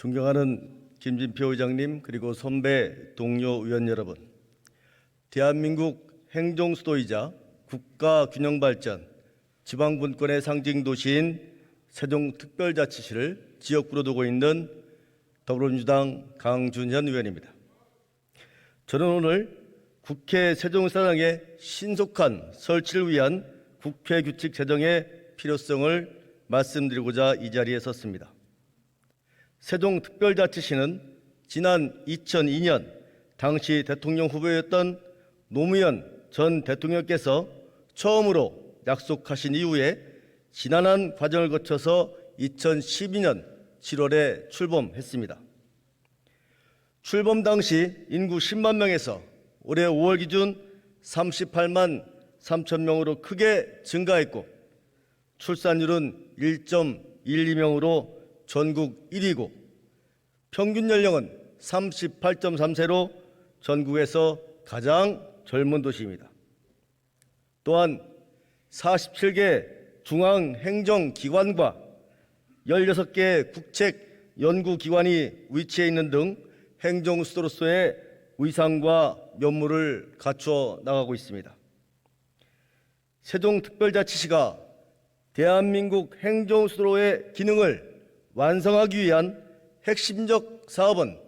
존경하는 김진표 의장님, 그리고 선배 동료 의원 여러분, 대한민국 행정수도이자 국가균형발전, 지방분권의 상징도시인 세종특별자치시를 지역구로 두고 있는 더불어민주당 강준현 의원입니다. 저는 오늘 국회 세종의사당의 신속한 설치를 위한 국회규칙 제정의 필요성을 말씀드리고자 이 자리에 섰습니다. 세종특별자치시는 지난 2002년 당시 대통령 후보였던 노무현 전 대통령께서 처음으로 약속하신 이후에 지난한 과정을 거쳐서 2012년 7월에 출범했습니다. 출범 당시 인구 10만 명에서 올해 5월 기준 38만 3천 명으로 크게 증가했고, 출산율은 1.12명으로 전국 1위고, 평균 연령은 38.3세로 전국에서 가장 젊은 도시입니다. 또한 47개 중앙행정기관과 16개 국책연구기관이 위치해 있는 등 행정수도로서의 위상과 면모를 갖추어 나가고 있습니다. 세종특별자치시가 대한민국 행정수도로의 기능을 완성하기 위한 핵심적 사업은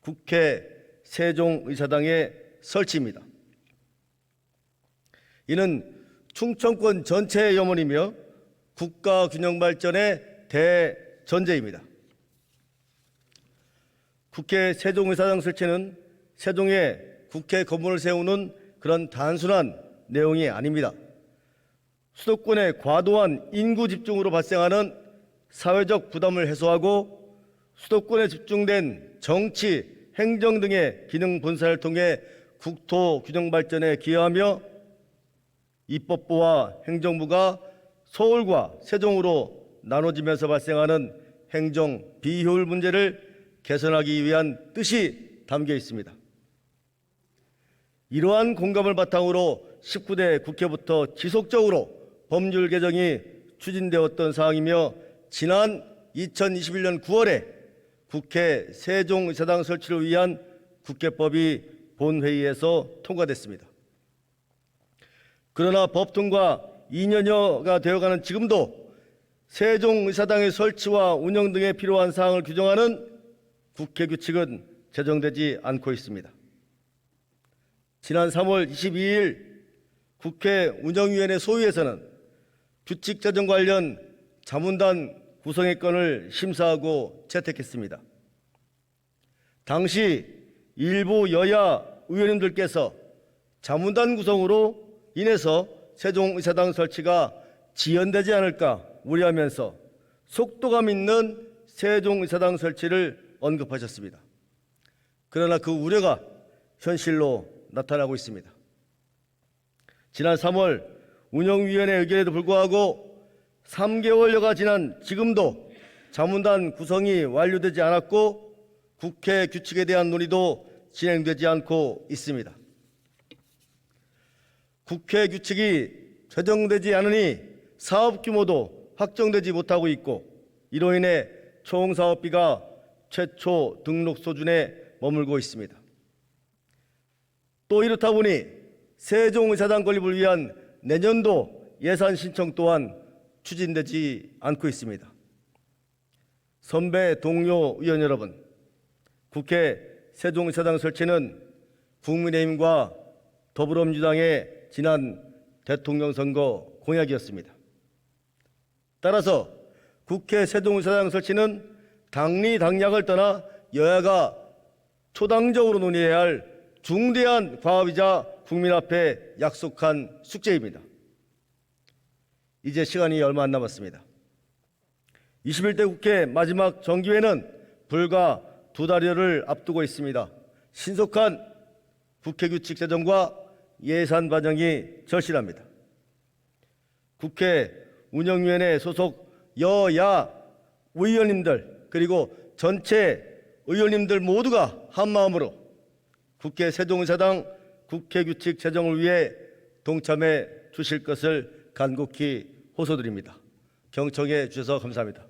국회 세종의사당의 설치입니다. 이는 충청권 전체의 염원이며 국가균형발전의 대전제입니다. 국회 세종의사당 설치는 세종에 국회 건물을 세우는 그런 단순한 내용이 아닙니다. 수도권의 과도한 인구 집중으로 발생하는 사회적 부담을 해소하고 수도권에 집중된 정치, 행정 등의 기능 분산을 통해 국토 균형 발전에 기여하며 입법부와 행정부가 서울과 세종으로 나눠지면서 발생하는 행정 비효율 문제를 개선하기 위한 뜻이 담겨 있습니다. 이러한 공감을 바탕으로 19대 국회부터 지속적으로 법률 개정이 추진되었던 사항이며, 지난 2021년 9월에 국회 세종의사당 설치를 위한 국회법이 본회의에서 통과됐습니다. 그러나 법 통과 2년여가 되어가는 지금도 세종의사당의 설치와 운영 등에 필요한 사항을 규정하는 국회 규칙은 제정되지 않고 있습니다. 지난 3월 22일 국회 운영위원회 소위에서는 규칙 제정 관련 자문단 구성의 건을 심사하고 채택했습니다. 당시 일부 여야 의원님들께서 자문단 구성으로 인해서 세종의사당 설치가 지연되지 않을까 우려하면서 속도감 있는 세종의사당 설치를 언급하셨습니다. 그러나 그 우려가 현실로 나타나고 있습니다. 지난 3월 운영위원회 의견에도 불구하고 3개월여가 지난 지금도 자문단 구성이 완료되지 않았고 국회 규칙에 대한 논의도 진행되지 않고 있습니다. 국회 규칙이 제정되지 않으니 사업 규모도 확정되지 못하고 있고, 이로 인해 총 사업비가 최초 등록 수준에 머물고 있습니다. 또 이렇다 보니 세종의사당 건립을 위한 내년도 예산 신청 또한 추진되지 않고 있습니다. 선배 동료 의원 여러분, 국회 세종의사당 설치는 국민의힘과 더불어민주당의 지난 대통령 선거 공약이었습니다. 따라서 국회 세종의사당 설치는 당리당략을 떠나 여야가 초당적으로 논의해야 할 중대한 과업이자 국민 앞에 약속한 숙제입니다. 이제 시간이 얼마 안 남았습니다. 21대 국회 마지막 정기회는 불과 2달여를 앞두고 있습니다. 신속한 국회규칙 제정과 예산 반영이 절실합니다. 국회 운영위원회 소속 여야 의원님들 그리고 전체 의원님들 모두가 한마음으로 국회 세종의사당 국회규칙 제정을 위해 동참해 주실 것을 간곡히 호소드립니다. 경청해 주셔서 감사합니다.